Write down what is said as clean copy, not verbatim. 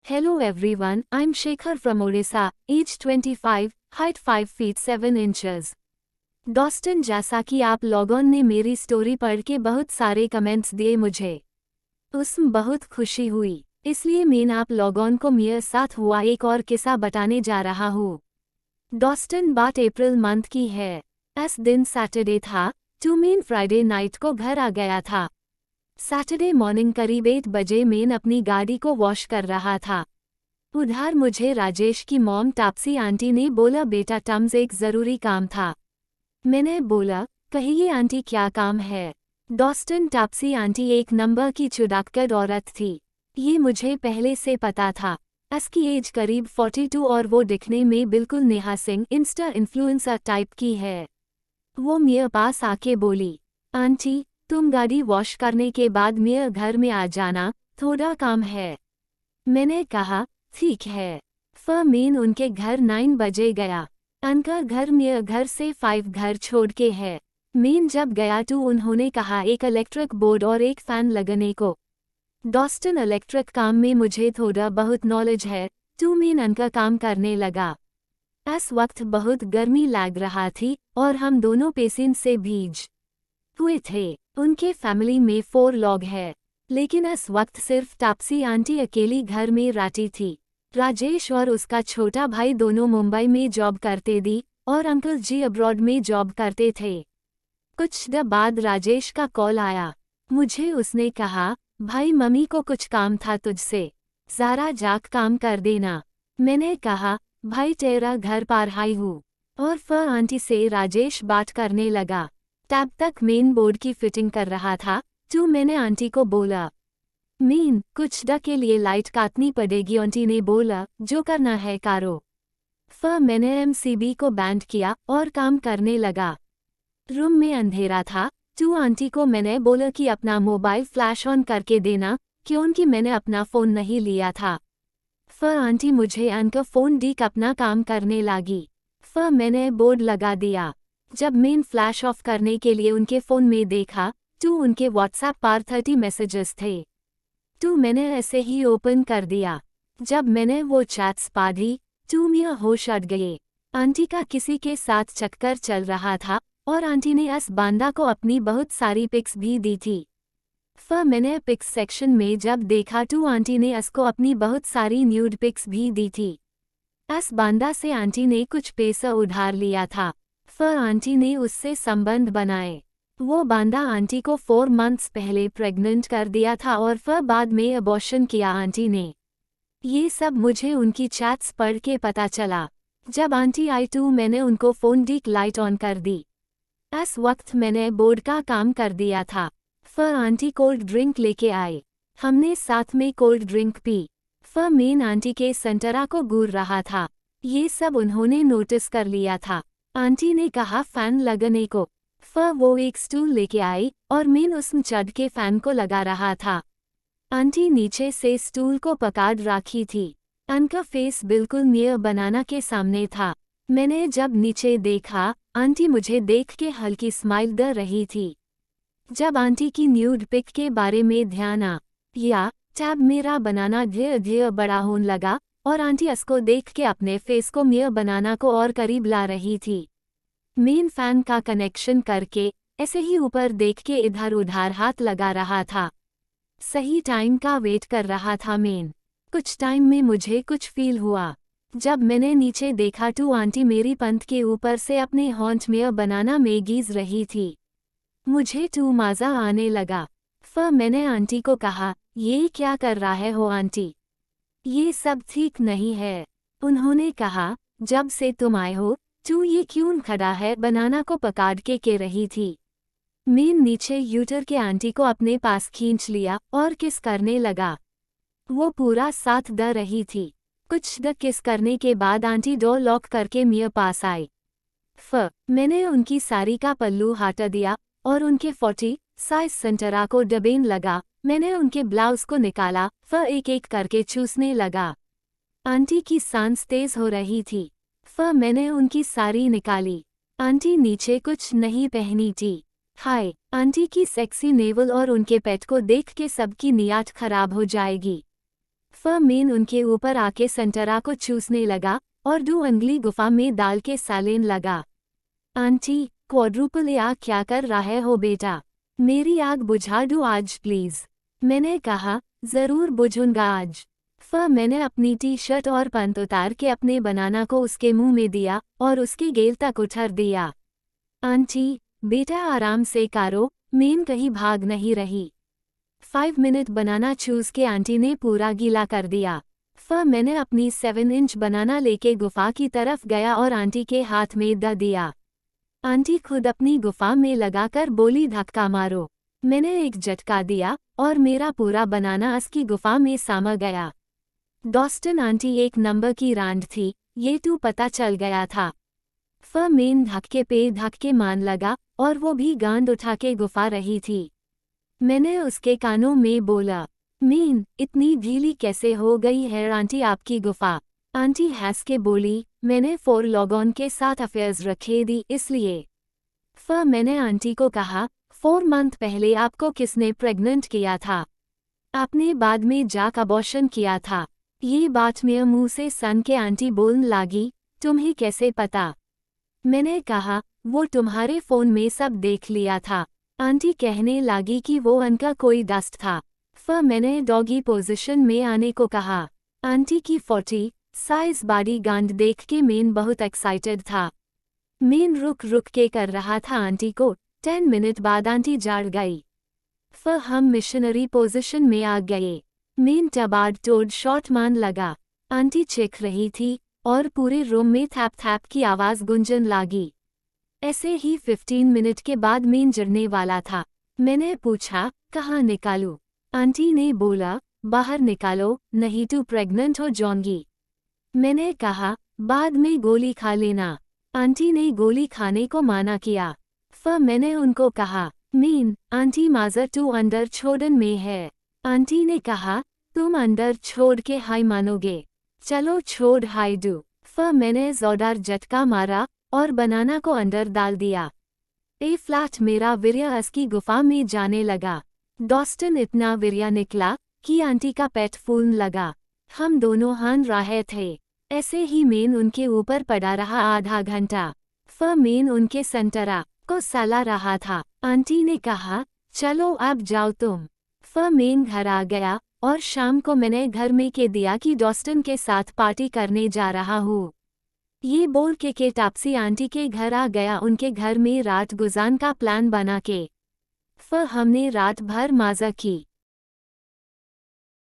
Hello everyone, I'm Shekhar from Orissa, age 25, height 5 feet 7 inches. डॉस्टन जैसा कि आप लोगों ने मेरी स्टोरी पढ़ के बहुत सारे कमेंट्स दिए मुझे उसमें बहुत खुशी हुई, इसलिए मैं आप लोगों को मेरे साथ हुआ एक और किस्सा बताने जा रहा हूँ। डॉस्टन बात अप्रैल मंथ की है। इस दिन सैटरडे था, तो मैं फ्राइडे नाइट को घर आ गया था। सैटरडे मॉर्निंग करीब 8 बजे मैं अपनी गाड़ी को वॉश कर रहा था। उधर मुझे राजेश की मॉम टापसी आंटी ने बोला बेटा टम्स एक ज़रूरी काम था। मैंने बोला कहिए आंटी क्या काम है। डॉस्टन टापसी आंटी एक नंबर की चुड़ाकड़ औरत थी, ये मुझे पहले से पता था। इसकी एज करीब 42 और वो दिखने में बिल्कुल Neha Singh Insta influencer type की है। वो मेरे पास आके बोली, आंटी तुम गाड़ी वॉश करने के बाद मेरे घर में आ जाना, थोड़ा काम है। मैंने कहा ठीक है। फिर मैं उनके घर 9 बजे गया। उनका घर मेरे घर से 5 घर छोड़ के है। मैं जब गया तो उन्होंने कहा एक इलेक्ट्रिक बोर्ड और एक फैन लगाने को। डॉस्टन इलेक्ट्रिक काम में मुझे थोड़ा बहुत नॉलेज है, तो मैं उनका काम करने लगा। इस वक्त बहुत गर्मी लग रहा थी और हम दोनों पेशेंट से भीज हुए थे। उनके फैमिली में 4 लोग हैं, लेकिन इस वक्त सिर्फ टापसी आंटी अकेली घर में रहती थी। राजेश और उसका छोटा भाई दोनों मुंबई में जॉब करते थी और अंकल जी अब्रॉड में जॉब करते थे। कुछ देर बाद राजेश का कॉल आया। मुझे उसने कहा भाई मम्मी को कुछ काम था तुझसे, ज़रा जाक काम कर देना। मैंने कहा भाई तेरा घर पर आई हूँ। और फिर आंटी से राजेश बात करने लगा। तब तक मेन बोर्ड की फिटिंग कर रहा था, तो मैंने आंटी को बोला मीन कुछ डे के लिए लाइट काटनी पड़ेगी। आंटी ने बोला जो करना है करो। फिर मैंने एमसीबी को बैंड किया और काम करने लगा। रूम में अंधेरा था, तो आंटी को मैंने बोला कि अपना मोबाइल फ्लैश ऑन करके देना, क्योंकि मैंने अपना फ़ोन नहीं लिया था। फिर आंटी मुझे उनका फ़ोन दीक अपना काम करने लगी। फिर मैंने बोर्ड लगा दिया। जब मैं फ्लैश ऑफ करने के लिए उनके फ़ोन में देखा, तो उनके व्हाट्सएप पर 30 मैसेजेस थे। तो मैंने ऐसे ही ओपन कर दिया। जब मैंने वो चैट्स पढ़ी, तो मेरा होश उड़ गए। आंटी का किसी के साथ चक्कर चल रहा था और आंटी ने इस बांदा को अपनी बहुत सारी पिक्स भी दी थी। फिर मैंने पिक्स सेक्शन में जब देखा तो आंटी ने इसको अपनी बहुत सारी न्यूड पिक्स भी दी थी। इस बांदा से आंटी ने कुछ पैसा उधार लिया था। फिर आंटी ने उससे संबंध बनाए। वो बांदा आंटी को 4 मंथ्स पहले प्रेग्नेंट कर दिया था और फिर बाद में अबॉर्शन किया आंटी ने। ये सब मुझे उनकी चैट्स पढ़ के पता चला। जब आंटी आई तो मैंने उनको फ़ोन डी लाइट ऑन कर दी। इस वक्त मैंने बोर्ड का काम कर दिया था। फिर आंटी कोल्ड ड्रिंक लेके आए। हमने साथ में कोल्ड ड्रिंक पी। फिर मेन आंटी के संतरा को घूर रहा था। ये सब उन्होंने नोटिस कर लिया था। आंटी ने कहा फैन लगाने को। फिर वो एक स्टूल लेके आई और मैं उसमें चढ़ के फैन को लगा रहा था। आंटी नीचे से स्टूल को पकड़ रखी थी। उनका फेस बिल्कुल मेरे बनाना के सामने था। मैंने जब नीचे देखा, आंटी मुझे देख के हल्की स्माइल दे रही थी। जब आंटी की न्यूड पिक के बारे में ध्यान आया, तब मेरा बनाना धीरे धीरे बड़ा होने लगा और आंटी इसको देख के अपने फेस को मेरे बनाना को और करीब ला रही थी। मेन फैन का कनेक्शन करके ऐसे ही ऊपर देख के इधर उधर हाथ लगा रहा था। सही टाइम का वेट कर रहा था मेन। कुछ टाइम में मुझे कुछ फील हुआ। जब मैंने नीचे देखा तो आंटी मेरी पंथ के ऊपर से अपने हॉन्ट में बनाना में गीज रही थी। मुझे तो मज़ा आने लगा। फिर मैंने आंटी को कहा ये क्या कर रहा है हो आंटी, ये सब ठीक नहीं है। उन्होंने कहा जब से तुम आए हो तो ये क्यों खड़ा है, बनाना को पकड़ के रही थी। मैं नीचे यूटर के आंटी को अपने पास खींच लिया और किस करने लगा। वो पूरा साथ दे रही थी। कुछ देर किस करने के बाद आंटी डोर लॉक करके मेरे पास आई। फिर मैंने उनकी साड़ी का पल्लू हटा दिया और उनके 40 साइज संतरा को दबाने लगा। मैंने उनके ब्लाउज को निकाला, फिर एक एक करके चूसने लगा। आंटी की सांस तेज हो रही थी। फिर मैंने उनकी साड़ी निकाली। आंटी नीचे कुछ नहीं पहनी थी। हाय, आंटी की सेक्सी नेवल और उनके पेट को देख के सबकी नियत खराब हो जाएगी। मेन उनके ऊपर आके संतरा को चूसने लगा और 2 उंगली गुफा में डाल के सालेन लगा। आंटी, क्वाड्रुपल आग क्या कर रहे हो बेटा? मेरी आग बुझा दो आज प्लीज। मैंने कहा, जरूर बुझूंगा आज। मैंने अपनी टी शर्ट और पैंट उतार के अपने बनाना को उसके मुंह में दिया और उसके गेल तक उठर दिया। आंटी, बेटा आराम से करो, मेन कहीं भाग नहीं रही। 5 मिनट बनाना चूस के आंटी ने पूरा गीला कर दिया। मैंने अपनी 7 इंच बनाना लेके गुफा की तरफ गया और आंटी के हाथ में दे दिया। आंटी खुद अपनी गुफा में लगाकर बोली, धक्का मारो। मैंने एक झटका दिया और मेरा पूरा बनाना उसकी गुफा में समा गया। डॉस्टन आंटी एक नंबर की रांड थी, ये तो पता चल गया था। मेन धक्के पे धक्के मान लगा और वो भी गांड उठा के गुफा रही थी। मैंने उसके कानों में बोला, मेन, इतनी ढीली कैसे हो गई है आंटी आपकी गुफा? आंटी हंस के बोली, मैंने 4 लॉगॉन के साथ अफेयर्स रखे दी इसलिए। मैंने आंटी को कहा, 4 मंथ पहले आपको किसने प्रेग्नेंट किया था? आपने बाद में जाक अबॉर्शन किया था। ये बात मेरे मुंह से सन के आंटी बोलने लगी, तुम्हें कैसे पता? मैंने कहा, वो तुम्हारे फोन में सब देख लिया था। आंटी कहने लगी कि वो उनका कोई दोस्त था। मैंने डॉगी पोजीशन में आने को कहा। आंटी की 40 साइज बॉडी गांड देख के मेन बहुत एक्साइटेड था। मेन रुक रुक के कर रहा था आंटी को। 10 मिनट बाद आंटी जाड़ गई। हम मिशनरी पोजीशन में आ गए। मेन टबाड टोड शॉट मान लगा। आंटी चीख रही थी और पूरे रूम में थैप थैप की आवाज गुंजन लगी। ऐसे ही 15 मिनट के बाद मेन जड़ने वाला था। मैंने पूछा, कहाँ निकालूं? आंटी ने बोला, बाहर निकालो, नहीं तो प्रेग्नेंट हो जाऊंगी। मैंने कहा, बाद में गोली खा लेना। आंटी ने गोली खाने को माना किया। मैंने उनको कहा, मेन, आंटी माजर तू अंदर छोड़न में है। आंटी ने कहा, तुम अंदर छोड़ के हाय मानोगे? चलो छोड़ हाय दो। मैंने जोरदार झटका मारा और बनाना को अंदर डाल दिया। फ्लैट मेरा वीर्य उसकी गुफा में जाने लगा। डॉस्टन इतना वीर्य निकला कि आंटी का पेट फूलने लगा। हम दोनों हंस रहे थे। ऐसे ही मेन उनके ऊपर पड़ा रहा आधा घंटा। मेन उनके संतरा को सला रहा था। आंटी ने कहा, चलो अब जाओ तुम। मेन घर आ गया और शाम को मैंने घर में कह दिया कि डॉस्टन के साथ पार्टी करने जा रहा हूँ। ये बोल के टापसी आंटी के घर आ गया। उनके घर में रात गुजारने का प्लान बना के हमने रात भर मजा की।